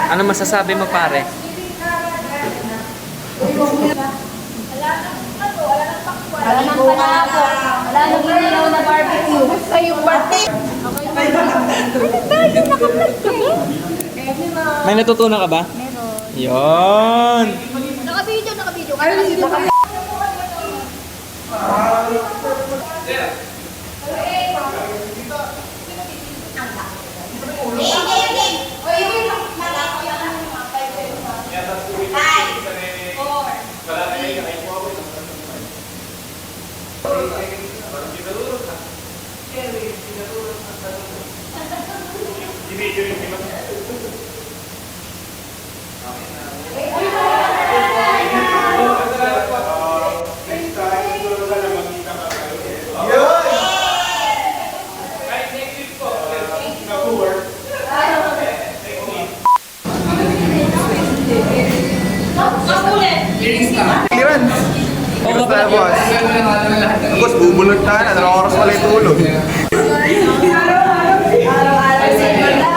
Ano masasabi mo, pare? Wala nang panalo. Wala nang inilaw na barbecue. Basta yung party. May natutunan ka ba? Meron. Yon. Naka-video. Clearance. Clearance tayo, boss. Tapos bubulot tayo na. 2 oras pala itulog.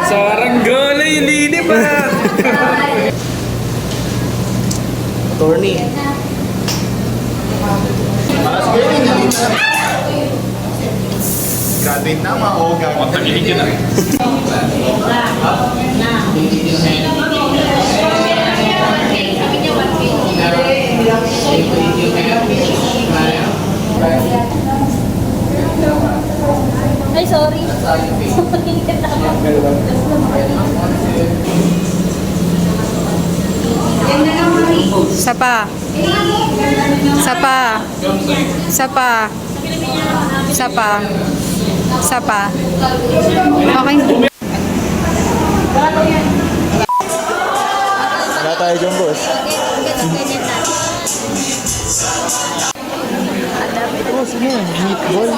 Saranggola yung lini pa. Attorney. Graduate na, maoga. Matagilid yun ah. Ay, sorry. Sapa. Sapa. Sapa. Sapa. Sapa. Okay. Wala tayo dyan, boss. Boss, ano yan? Meatball?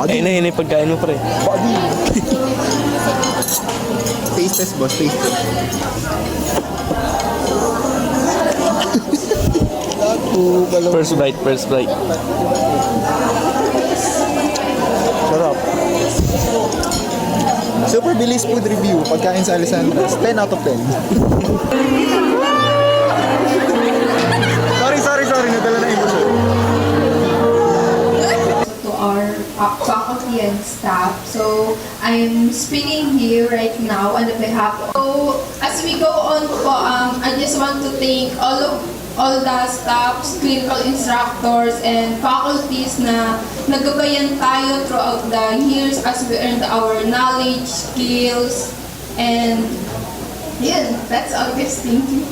Ayun na yun yung pagkain mo, pre. Body. Taste test, boss. Taste test. First bite, first bite. Sarap. Super bilis food review. Pagkain sa Alessandras. 10 out of 10. Sorry. Nadala na emotion. To our faculty and staff. So I'm speaking here right now on the behalf of. So as we go on po, I just want to thank all the staffs, clinical instructors, and faculties na nagabayan tayo throughout the years as we earned our knowledge, skills, and yeah, that's all guys. Thank you.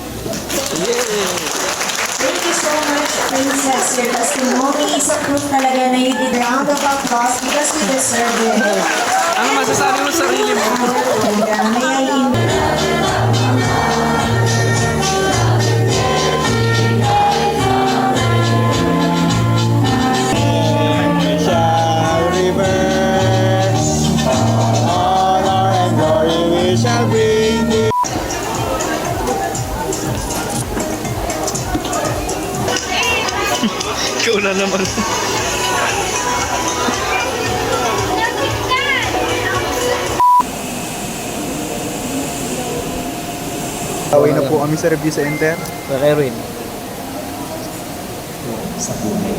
Thank you so much, Princess. Your testimony is a proof talaga na you did a round of applause because we deserve it. Ano masasabi mo sa sarili mo? And may I Shall reverse all our and glory we shall bring thee. Ikaw na naman. Away na po kami sa review center. Sa Erwin. Sa buhay.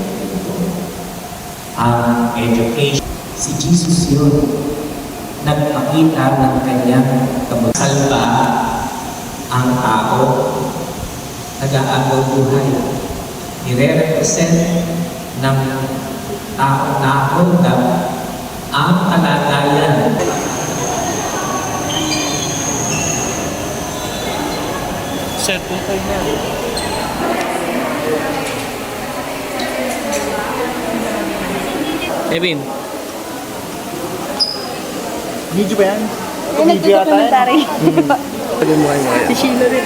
Ang education, si Jesus yun, nagpakita ng kanyang salba ang tao, nag-aagaw buhay. Nire-represent ng tao na ang kalagayan. Cellphone tayo na. Evin. Video ba yan? Ay, nagdodocumentary. Pagin mo kayo. Si Sheila rin.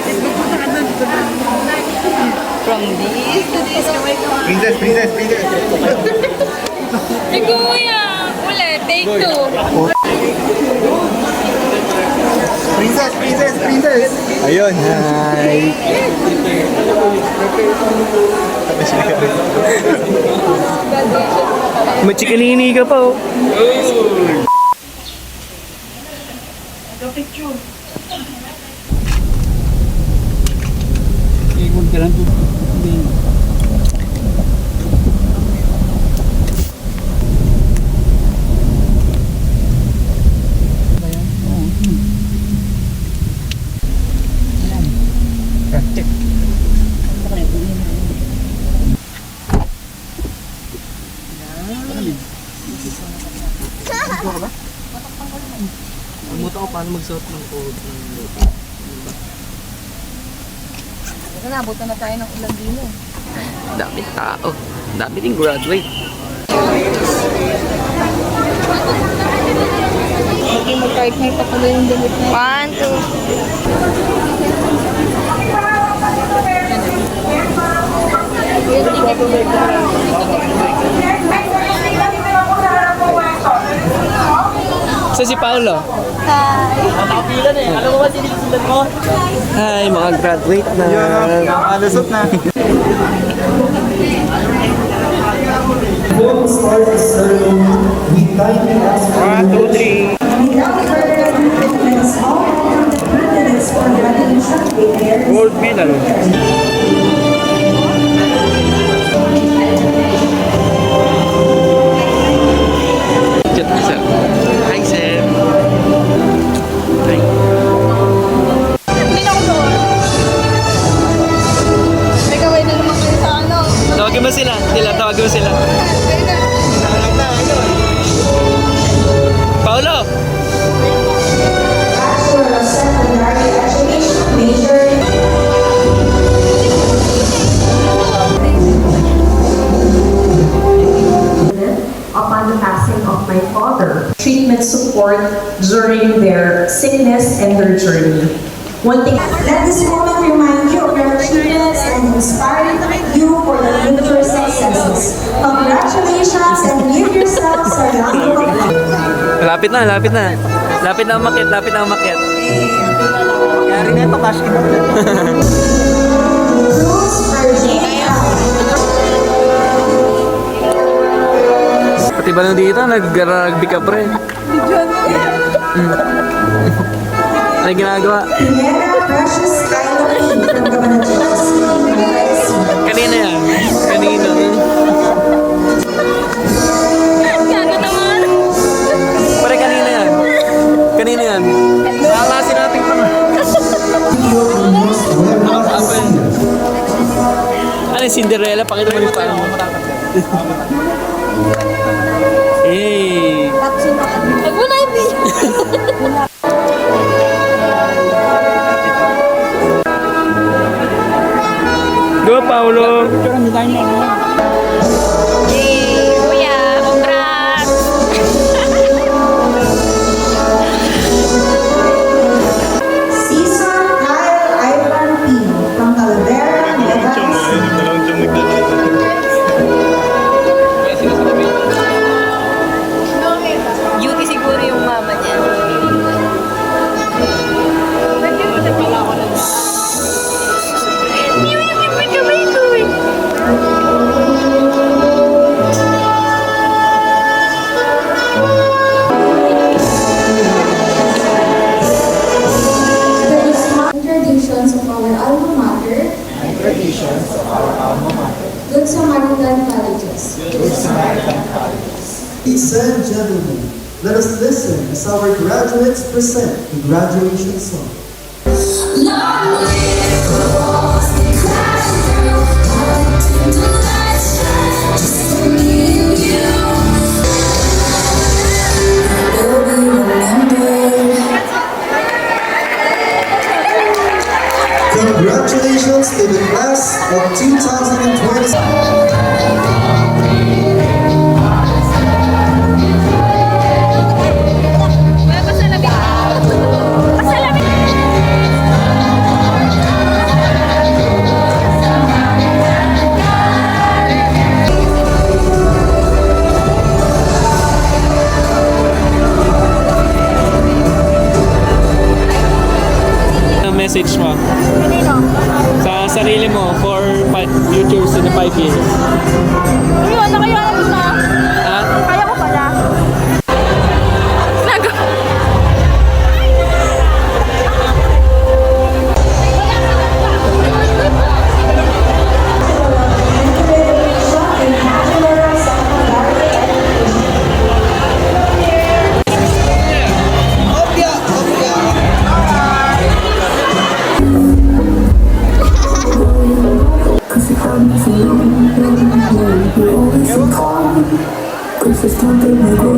From this to this, kamay-kamay. Princess. Ay, kuya! Ulit, take 2. Princess. Ayun. Hi. Tapos siya. Machikanini ka pa oh. Ikot ka lang po. Umuta ko paano magsuot ng coat ng lupa. Nabutan na tayo ng ulan din eh. Dami tao. Dami din graduate. Okay, mag-partner pa pala yung damit na yun. 1, 2. So si Paolo? Hi mga graduate na. Nakalusot na. Before we start the ceremony, we kindly ask for 1, 2, 3. Without further ado, let's all welcome the candidates for graduation with their Gold medal. Cute na sir. Hi sir. Hi. May gawin na naman kayo sa ano. Tawagin mo sila. Tawagin mo sila. Paolo! Bachelor of Secondary Education major. Upon the passing of my father, treatment support during their sickness and their journey. One thing. Let this moment remind you of your achievements and inspire you for the future successes. Congratulations and give yourselves a round of applause. Lapit na. Lapit na umakyat. Yari na ito, cash in. Cruz Virginia. Pati ba nung dito, nag-rugby ka pre? Ano ginagawa? Pineda Precious Skyline from Cabanatuan City. Kanina yan. Kanina. Pare, kanina yan. Nakakasin natin pa. Ano yung Cinderella? Pakita mo yung paano mo. Hey! Huwag mo na hindi. Go, Paolo! Kuya, congrats! Cesar Kyle Ivan P. from Talavera, Nueva Ecija. Beauty siguro yung mama niya. Traditions of our alma mater. Good Samaritan Colleges. Ladies and gentlemen, let us listen as our graduates present the graduation song. Congratulations to the class of 2020. Ang message mo sa sarili mo for future teachers in the 5 years? Ayun, nakayanan ko na. Ha? Kaya ko pala. Cause it's time to make